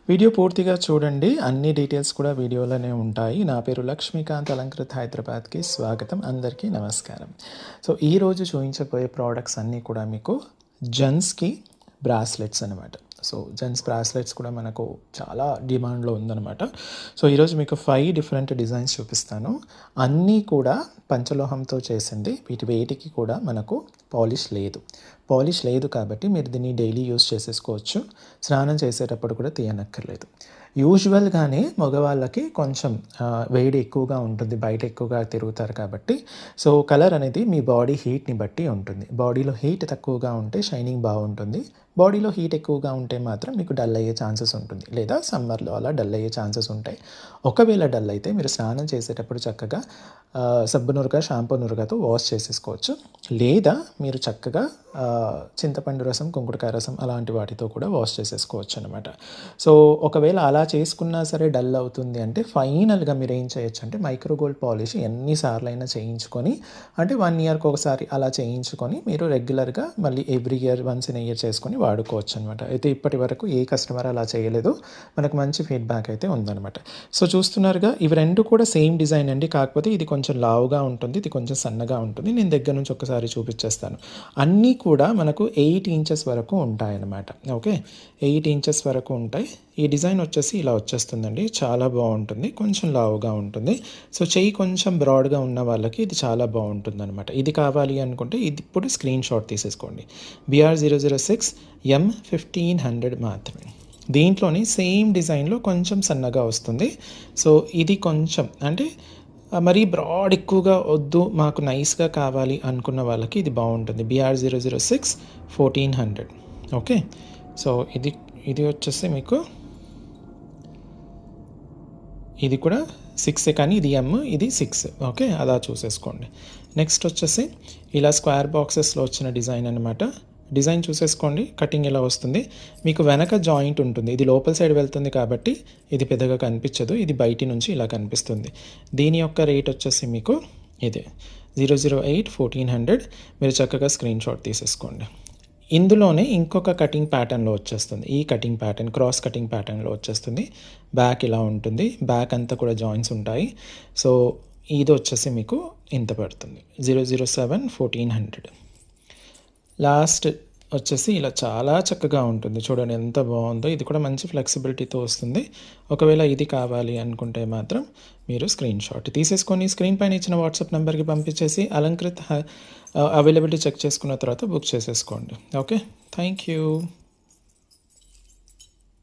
Video పూర్తిగా చూడండి. అన్ని డీటెయిల్స్ కూడా వీడియోలోనే ఉంటాయి. నా పేరు లక్ష్మీకాంత్, అలంకృత్ హైదరాబాద్‌కి స్వాగతం. అందరికీ నమస్కారం. సో, ఈరోజు చూయించబోయే ప్రొడక్ట్స్ అన్నీ కూడా మీకు జెంట్స్‌కి బ్రాస్లెట్స్ అనమాట. సో, జెంట్స్ బ్రాస్లెట్స్ కూడా మనకు చాలా డిమాండ్‌లో ఉందనమాట. సో, ఈరోజు మీకు 5 డిఫరెంట్ డిజైన్స్ చూపిస్తాను. అన్నీ కూడా పంచలోహంతో చేసింది. వీటి వేటికి కూడా మనకు పాలిష్ లేదు. పాలిష్ లేదు కాబట్టి మీరు దీన్ని డైలీ యూజ్ చేసేసుకోవచ్చు. స్నానం చేసేటప్పుడు కూడా తీయనక్కర్లేదు. యూజువల్‌గానే మగవాళ్ళకి కొంచెం వేడి ఎక్కువగా ఉంటుంది. బయట ఎక్కువగా తిరుగుతారు కాబట్టి. సో, కలర్ అనేది మీ బాడీ హీట్‌ని బట్టి ఉంటుంది. బాడీలో హీట్ తక్కువగా ఉంటే షైనింగ్ బాగుంటుంది. బాడీలో హీట్ ఎక్కువగా ఉంటే మాత్రం మీకు డల్ అయ్యే ఛాన్సెస్ ఉంటుంది. లేదా సమ్మర్‌లో అలా డల్ అయ్యే ఛాన్సెస్ ఉంటాయి. ఒకవేళ డల్ అయితే మీరు స్నానం చేసేటప్పుడు చక్కగా సబ్బు నురగ, షాంపూ నురగతో వాష్ చేసేసుకోవచ్చు. లేదా మీరు చక్కగా చింతపండు రసం, కుంకుడుకాయ రసం అలాంటి వాటితో కూడా వాష్ చేసేసుకోవచ్చు అనమాట. సో, ఒకవేళ అలా చేసుకున్నా సరే డల్ అవుతుంది అంటే ఫైనల్‌గా మీరు ఏం చేయొచ్చు అంటే మైక్రో గోల్డ్ పాలిష్ ఎన్ని సార్లైనా చేయించుకొని అంటే 1 ఇయర్‌కి ఒకసారి అలా చేయించుకొని మీరు రెగ్యులర్‌గా మళ్ళీ every year once in year చేసుకొని వాడుకోవచ్చు అనమాట. అయితే ఇప్పటి వరకు ఏ కస్టమర్ అలా చేయలేదు. మనకు మంచి ఫీడ్‌బ్యాక్ అయితే ఉందనమాట. సో, చూస్తున్నారుగా ఇవి 2 కూడా సేమ్ డిజైన్ అండి. కాకపోతే ఇది కొంచెం లావుగా ఉంటుంది. ఇది కొంచెం సన్నగా ఉంటుంది. నేను దగ్గర నుంచి ఒకసారి చూపించేస్తాను. అన్నీ కూడా మనకు 8 ఇంచెస్ వరకు ఉంటాయన్నమాట. ఓకే. 8 ఇంచెస్ వరకు ఉంటాయి. ఈ డిజైన్ వచ్చేసి ఇలా వచ్చేస్తుందండి. చాలా బాగుంటుంది. కొంచెం లావుగా ఉంటుంది. సో, చెయ్యి కొంచెం బ్రాడ్‌గా ఉన్న వాళ్ళకి ఇది చాలా బాగుంటుందన్నమాట. ఇది కావాలి అనుకుంటే ఇది ఇప్పుడు స్క్రీన్ షాట్ తీసేసుకోండి. BR006 M1500 మాత్రమే. దీంట్లోని సేమ్ డిజైన్‌లో కొంచెం సన్నగా వస్తుంది. సో, ఇది కొంచెం అంటే మరీ బ్రాడ్ ఎక్కువగా వద్దు, మాకు నైస్‌గా కావాలి అనుకున్న వాళ్ళకి ఇది బాగుంటుంది. BR006 1400. ఓకే. సో, ఇది వచ్చేసి మీకు ఇది కూడా 6 కానీ ఇది M, ఇది 6. ఓకే. అలా చూసేసుకోండి. నెక్స్ట్ వచ్చేసి ఇలా స్క్వేర్ బాక్సెస్‌లో వచ్చిన డిజైన్ అనమాట. డిజైన్ చూసేసుకోండి. కటింగ్ ఇలా వస్తుంది. మీకు వెనక జాయింట్ ఉంటుంది. ఇది లోపల సైడ్ వెళ్తుంది కాబట్టి ఇది పెద్దగా కనిపించదు. ఇది బయటి నుంచి ఇలా కనిపిస్తుంది. దీని యొక్క రేట్ వచ్చేసి మీకు ఇదే 008 1400. మీరు చక్కగా స్క్రీన్ షాట్ తీసేసుకోండి. ఇందులోనే ఇంకొక కటింగ్ ప్యాటర్న్లో వచ్చేస్తుంది. ఈ కటింగ్ ప్యాటర్న్ క్రాస్ కటింగ్ ప్యాటర్న్లో వచ్చేస్తుంది. బ్యాక్ ఇలా ఉంటుంది. బ్యాక్ అంతా కూడా జాయింట్స్ ఉంటాయి. సో, ఇది వచ్చేసి మీకు ఇంత పడుతుంది. 007 1400. లాస్ట్ వచ్చేసి ఇలా చాలా చక్కగా ఉంటుంది. చూడండి ఎంత బాగుందో. ఇది కూడా మంచి ఫ్లెక్సిబిలిటీతో వస్తుంది. ఒకవేళ ఇది కావాలి అనుకుంటే మాత్రం మీరు స్క్రీన్ షాట్ తీసేసుకొని స్క్రీన్ పైన ఇచ్చిన వాట్సాప్ నెంబర్కి పంపించేసి అలంకృత్ అవైలబిలిటీ చెక్ చేసుకున్న తర్వాత బుక్ చేసేసుకోండి. ఓకే. Thank you.